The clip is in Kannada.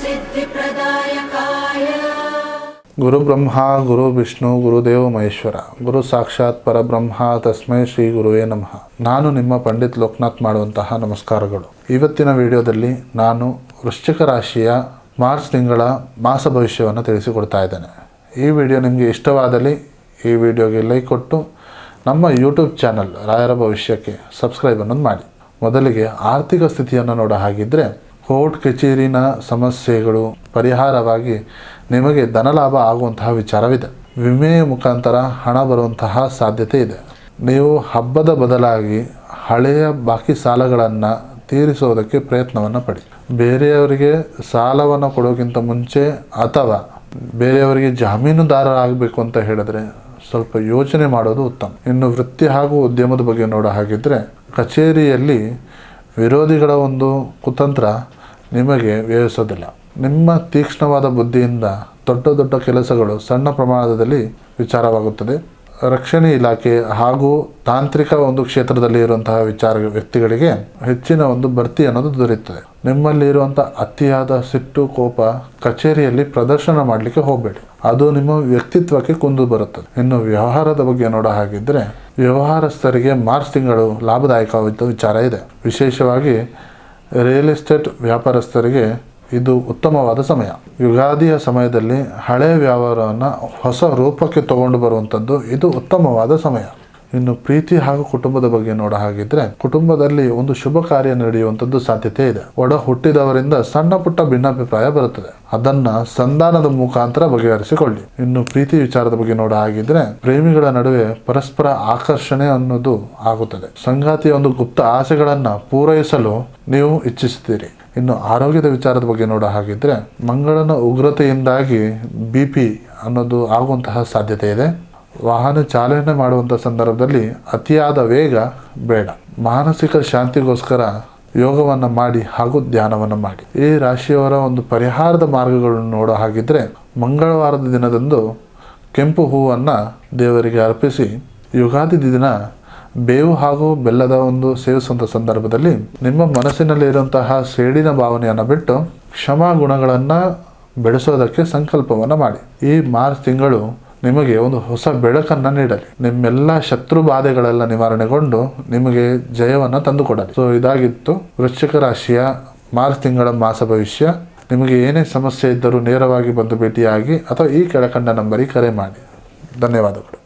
सिद्धिप्रदायकाय गुरु ब्रह्मा गुरु विष्णु गुरुदेव महेश्वर गुरु साक्षाತ್ ಪರಬ್ರಹ್ಮ ತಸ್ಮೈ ಶ್ರೀ ಗುರುವೇ ನಮಃ. ನಾನು ನಿಮ್ಮ ಪಂಡಿತ್ ಲೋಕನಾಥ್ ಮಾಡುವಂತಹ ನಮಸ್ಕಾರಗಳು. ಇವತ್ತಿನ ವಿಡಿಯೋದಲ್ಲಿ ನಾನು ವೃಶ್ಚಿಕ ರಾಶಿಯ ಮಾರ್ಚ್ ತಿಂಗಳ ಮಾಸ ಭವಿಷ್ಯವನ್ನು ತಿಳಿಸಿಕೊಡ್ತಾ ಇದ್ದೇನೆ. ಈ ವಿಡಿಯೋ ನಿಮಗೆ ಇಷ್ಟವಾದಲ್ಲಿ ಈ ವಿಡಿಯೋಗೆ ಲೈಕ್ ಕೊಟ್ಟು ನಮ್ಮ ಯೂಟ್ಯೂಬ್ ಚಾನಲ್ ರಾಯರ ಭವಿಷ್ಯಕ್ಕೆ ಸಬ್ಸ್ಕ್ರೈಬ್ ಅನ್ನೋದು ಮಾಡಿ. ಮೊದಲಿಗೆ ಆರ್ಥಿಕ ಸ್ಥಿತಿಯನ್ನು ನೋಡೋ ಹಾಗಿದ್ದರೆ ಕೋರ್ಟ್ ಕಚೇರಿನ ಸಮಸ್ಯೆಗಳು ಪರಿಹಾರವಾಗಿ ನಿಮಗೆ ಧನಲಾಭ ಆಗುವಂತಹ ವಿಚಾರವಿದೆ. ವಿಮೆಯ ಮುಖಾಂತರ ಹಣ ಬರುವಂತಹ ಸಾಧ್ಯತೆ ಇದೆ. ನೀವು ಹಬ್ಬದ ಬದಲಾಗಿ ಹಳೆಯ ಬಾಕಿ ಸಾಲಗಳನ್ನು ತೀರಿಸೋದಕ್ಕೆ ಪ್ರಯತ್ನವನ್ನು ಪಡಿ. ಬೇರೆಯವರಿಗೆ ಸಾಲವನ್ನು ಕೊಡೋಕ್ಕಿಂತ ಮುಂಚೆ ಅಥವಾ ಬೇರೆಯವರಿಗೆ ಜಾಮೀನುದಾರರಾಗಬೇಕು ಅಂತ ಹೇಳಿದ್ರೆ ಸ್ವಲ್ಪ ಯೋಚನೆ ಮಾಡೋದು ಉತ್ತಮ. ಇನ್ನು ವೃತ್ತಿ ಹಾಗೂ ಉದ್ಯಮದ ಬಗ್ಗೆ ನೋಡೋ ಹಾಗಿದ್ದರೆ ಕಚೇರಿಯಲ್ಲಿ ವಿರೋಧಿಗಳ ಒಂದು ಕುತಂತ್ರ ನಿಮಗೆ ವ್ಯಯಿಸೋದಿಲ್ಲ. ನಿಮ್ಮ ತೀಕ್ಷ್ಣವಾದ ಬುದ್ಧಿಯಿಂದ ದೊಡ್ಡ ದೊಡ್ಡ ಕೆಲಸಗಳು ಸಣ್ಣ ಪ್ರಮಾಣದಲ್ಲಿ ವಿಚಾರವಾಗುತ್ತದೆ. ರಕ್ಷಣೆ ಇಲಾಖೆ ಹಾಗೂ ತಾಂತ್ರಿಕ ಒಂದು ಕ್ಷೇತ್ರದಲ್ಲಿ ಇರುವಂತಹ ವ್ಯಕ್ತಿಗಳಿಗೆ ಹೆಚ್ಚಿನ ಒಂದು ಬಡ್ತಿ ಅನ್ನೋದು ದೊರೆಯುತ್ತದೆ. ನಿಮ್ಮಲ್ಲಿ ಇರುವಂಥ ಅತಿಯಾದ ಸಿಟ್ಟು ಕೋಪ ಕಚೇರಿಯಲ್ಲಿ ಪ್ರದರ್ಶನ ಮಾಡಲಿಕ್ಕೆ ಹೋಗಬೇಡಿ, ಅದು ನಿಮ್ಮ ವ್ಯಕ್ತಿತ್ವಕ್ಕೆ ಕುಂದು ಬರುತ್ತದೆ. ಇನ್ನು ವ್ಯವಹಾರದ ಬಗ್ಗೆ ನೋಡೋ ಹಾಗಿದ್ದರೆ ವ್ಯವಹಾರಸ್ಥರಿಗೆ ಮಾರ್ಚ್ ತಿಂಗಳು ಲಾಭದಾಯಕವಾದ ವಿಚಾರ ಇದೆ. ವಿಶೇಷವಾಗಿ ರಿಯಲ್ ಎಸ್ಟೇಟ್ ವ್ಯಾಪಾರಸ್ಥರಿಗೆ ಇದು ಉತ್ತಮವಾದ ಸಮಯ. ಯುಗಾದಿಯ ಸಮಯದಲ್ಲಿ ಹಳೆಯ ವ್ಯವಹಾರವನ್ನು ಹೊಸ ರೂಪಕ್ಕೆ ತಗೊಂಡು ಬರುವಂಥದ್ದು ಇದು ಉತ್ತಮವಾದ ಸಮಯ. ಇನ್ನು ಪ್ರೀತಿ ಹಾಗೂ ಕುಟುಂಬದ ಬಗ್ಗೆ ನೋಡೋ ಹಾಗಿದ್ರೆ ಕುಟುಂಬದಲ್ಲಿ ಒಂದು ಶುಭ ಕಾರ್ಯ ನಡೆಯುವಂಥದ್ದು ಸಾಧ್ಯತೆ ಇದೆ. ಒಡ ಹುಟ್ಟಿದವರಿಂದ ಸಣ್ಣ ಪುಟ್ಟ ಭಿನ್ನಾಭಿಪ್ರಾಯ ಬರುತ್ತದೆ, ಅದನ್ನ ಸಂಧಾನದ ಮುಖಾಂತರ ಬಗೆಹರಿಸಿಕೊಳ್ಳಿ. ಇನ್ನು ಪ್ರೀತಿ ವಿಚಾರದ ಬಗ್ಗೆ ನೋಡೋ ಹಾಗಿದ್ರೆ ಪ್ರೇಮಿಗಳ ನಡುವೆ ಪರಸ್ಪರ ಆಕರ್ಷಣೆ ಅನ್ನೋದು ಆಗುತ್ತದೆ. ಸಂಗಾತಿಯ ಒಂದು ಗುಪ್ತ ಆಸೆಗಳನ್ನ ಪೂರೈಸಲು ನೀವು ಇಚ್ಛಿಸುತ್ತೀರಿ. ಇನ್ನು ಆರೋಗ್ಯದ ವಿಚಾರದ ಬಗ್ಗೆ ನೋಡೋ ಹಾಗಿದ್ರೆ ಮಂಗಳನ ಉಗ್ರತೆಯಿಂದಾಗಿ BP ಅನ್ನೋದು ಆಗುವಂತಹ ಸಾಧ್ಯತೆ ಇದೆ. ವಾಹನ ಚಾಲನೆ ಮಾಡುವಂಥ ಸಂದರ್ಭದಲ್ಲಿ ಅತಿಯಾದ ವೇಗ ಬೇಡ. ಮಾನಸಿಕ ಶಾಂತಿಗೋಸ್ಕರ ಯೋಗವನ್ನು ಮಾಡಿ ಹಾಗೂ ಧ್ಯಾನವನ್ನು ಮಾಡಿ. ಈ ರಾಶಿಯವರ ಒಂದು ಪರಿಹಾರದ ಮಾರ್ಗಗಳನ್ನು ನೋಡೋ ಹಾಗಿದ್ರೆ ಮಂಗಳವಾರದ ದಿನದಂದು ಕೆಂಪು ಹೂವನ್ನು ದೇವರಿಗೆ ಅರ್ಪಿಸಿ ಯುಗಾದಿ ದಿನ ಬೇವು ಹಾಗೂ ಬೆಲ್ಲದ ಒಂದು ಸೇವಿಸುವಂಥ ಸಂದರ್ಭದಲ್ಲಿ ನಿಮ್ಮ ಮನಸ್ಸಿನಲ್ಲಿ ಇರುವಂತಹ ಸೇಡಿನ ಭಾವನೆಯನ್ನು ಬಿಟ್ಟು ಕ್ಷಮಾ ಗುಣಗಳನ್ನು ಬೆಳೆಸೋದಕ್ಕೆ ಸಂಕಲ್ಪವನ್ನು ಮಾಡಿ. ಈ ಮಾರ್ಚ್ ತಿಂಗಳು ನಿಮಗೆ ಒಂದು ಹೊಸ ಬೆಳಕನ್ನು ನೀಡಲಿ. ನಿಮ್ಮೆಲ್ಲ ಶತ್ರು ಬಾಧೆಗಳೆಲ್ಲ ನಿವಾರಣೆಗೊಂಡು ನಿಮಗೆ ಜಯವನ್ನು ತಂದುಕೊಡಲಿ. ಸೊ ಇದಾಗಿತ್ತು ವೃಶ್ಚಿಕ ರಾಶಿಯ ಮಾರ್ಚ್ ತಿಂಗಳ ಮಾಸ ಭವಿಷ್ಯ. ನಿಮಗೆ ಏನೇ ಸಮಸ್ಯೆ ಇದ್ದರೂ ನೇರವಾಗಿ ಬಂದು ಭೇಟಿಯಾಗಿ ಅಥವಾ ಈ ಕೆಳಕಂಡ ನಂಬರಿಗೆ ಕರೆ ಮಾಡಿ. ಧನ್ಯವಾದಗಳು.